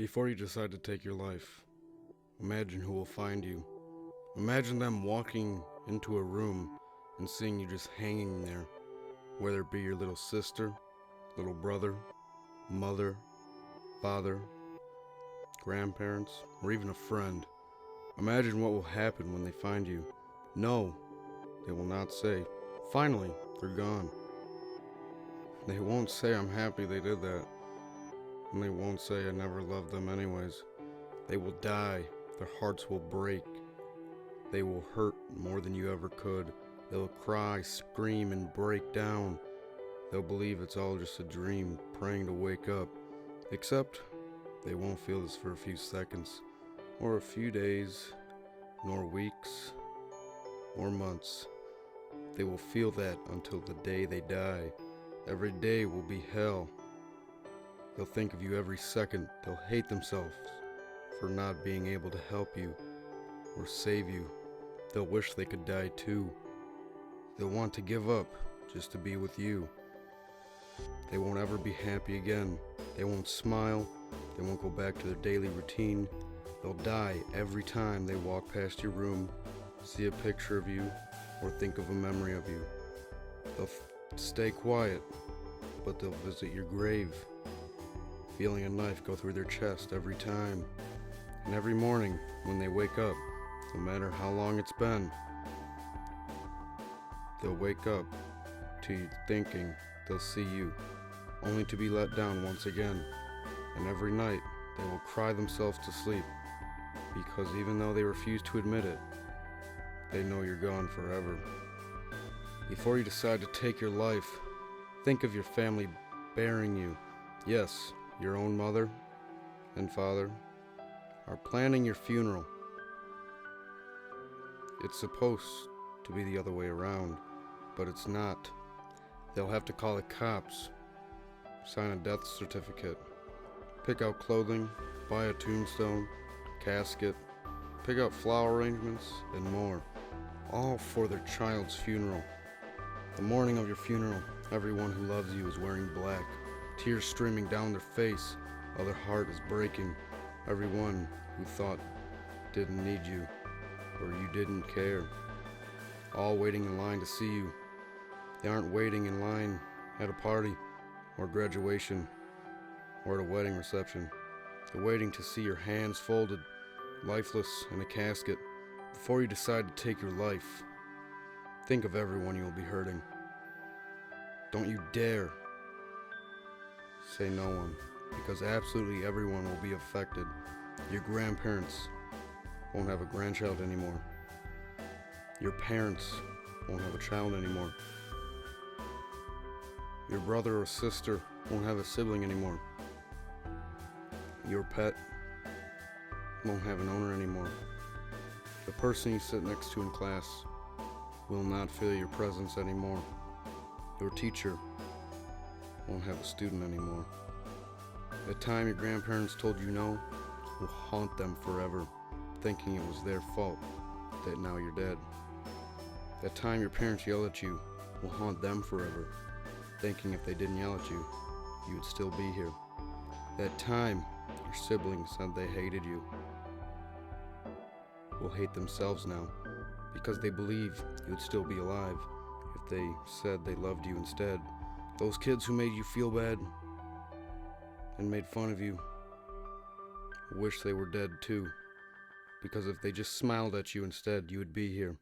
Before you decide to take your life, imagine who will find you. Imagine them walking into a room and seeing you just hanging there, whether it be your little sister, little brother, mother, father, grandparents, or even a friend. Imagine what will happen when they find you. No, they will not say, "Finally, they're gone." They won't say, "I'm happy they did that." And they won't say, "I never loved them anyways." They will die. Their hearts will break. They will hurt more than you ever could. They'll cry, scream, and break down. They'll believe it's all just a dream, praying to wake up. Except they won't feel this for a few seconds, or a few days, nor weeks, or months. They will feel that until the day they die. Every day will be hell. They'll think of you every second. They'll hate themselves for not being able to help you or save you. They'll wish they could die too. They'll want to give up just to be with you. They won't ever be happy again. They won't smile. They won't go back to their daily routine. They'll die every time they walk past your room, see a picture of you, or think of a memory of you. They'll stay quiet, but they'll visit your grave, feeling a knife go through their chest every time. And every morning when they wake up, no matter how long it's been, they'll wake up to you thinking they'll see you, only to be let down once again. And every night they will cry themselves to sleep, because even though they refuse to admit it, they know you're gone forever. Before you decide to take your life, think of your family bearing you. Yes, your own mother and father are planning your funeral. It's supposed to be the other way around, but it's not. They'll have to call the cops, sign a death certificate, pick out clothing, buy a tombstone, casket, pick out flower arrangements, and more, all for their child's funeral. The morning of your funeral, everyone who loves you is wearing black, tears streaming down their face, while their heart is breaking. Everyone who thought didn't need you, or you didn't care, all waiting in line to see you. They aren't waiting in line at a party, or graduation, or at a wedding reception. They're waiting to see your hands folded, lifeless in a casket. Before you decide to take your life, think of everyone you will be hurting. Don't you dare say no one, because absolutely everyone will be affected. Your grandparents won't have a grandchild anymore. Your parents won't have a child anymore. Your brother or sister won't have a sibling anymore. Your pet won't have an owner anymore. The person you sit next to in class will not feel your presence anymore. Your teacher won't have a student anymore. The time your grandparents told you no will haunt them forever, thinking it was their fault that now you're dead. That time your parents yell at you will haunt them forever, thinking if they didn't yell at you, you would still be here. That time your siblings said they hated you will hate themselves now, because they believe you would still be alive if they said they loved you instead. Those kids who made you feel bad and made fun of you wish they were dead too, because if they just smiled at you instead, you would be here.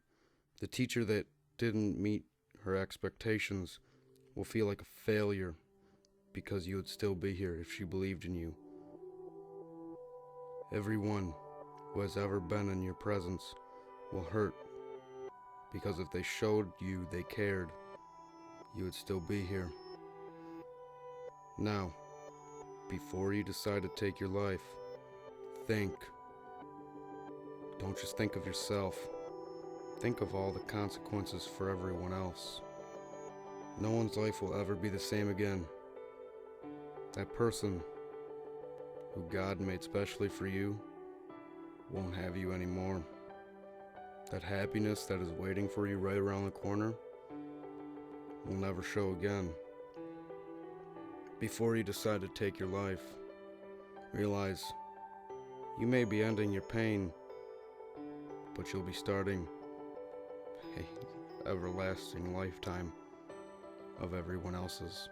The teacher that didn't meet her expectations will feel like a failure, because you would still be here if she believed in you. Everyone who has ever been in your presence will hurt, because if they showed you they cared, you would still be here. Now, before you decide to take your life, think. Don't just think of yourself. Think of all the consequences for everyone else. No one's life will ever be the same again. That person who God made specially for you won't have you anymore. That happiness that is waiting for you right around the corner will never show again. Before you decide to take your life, realize You may be ending your pain, but you'll be starting a everlasting lifetime of everyone else's.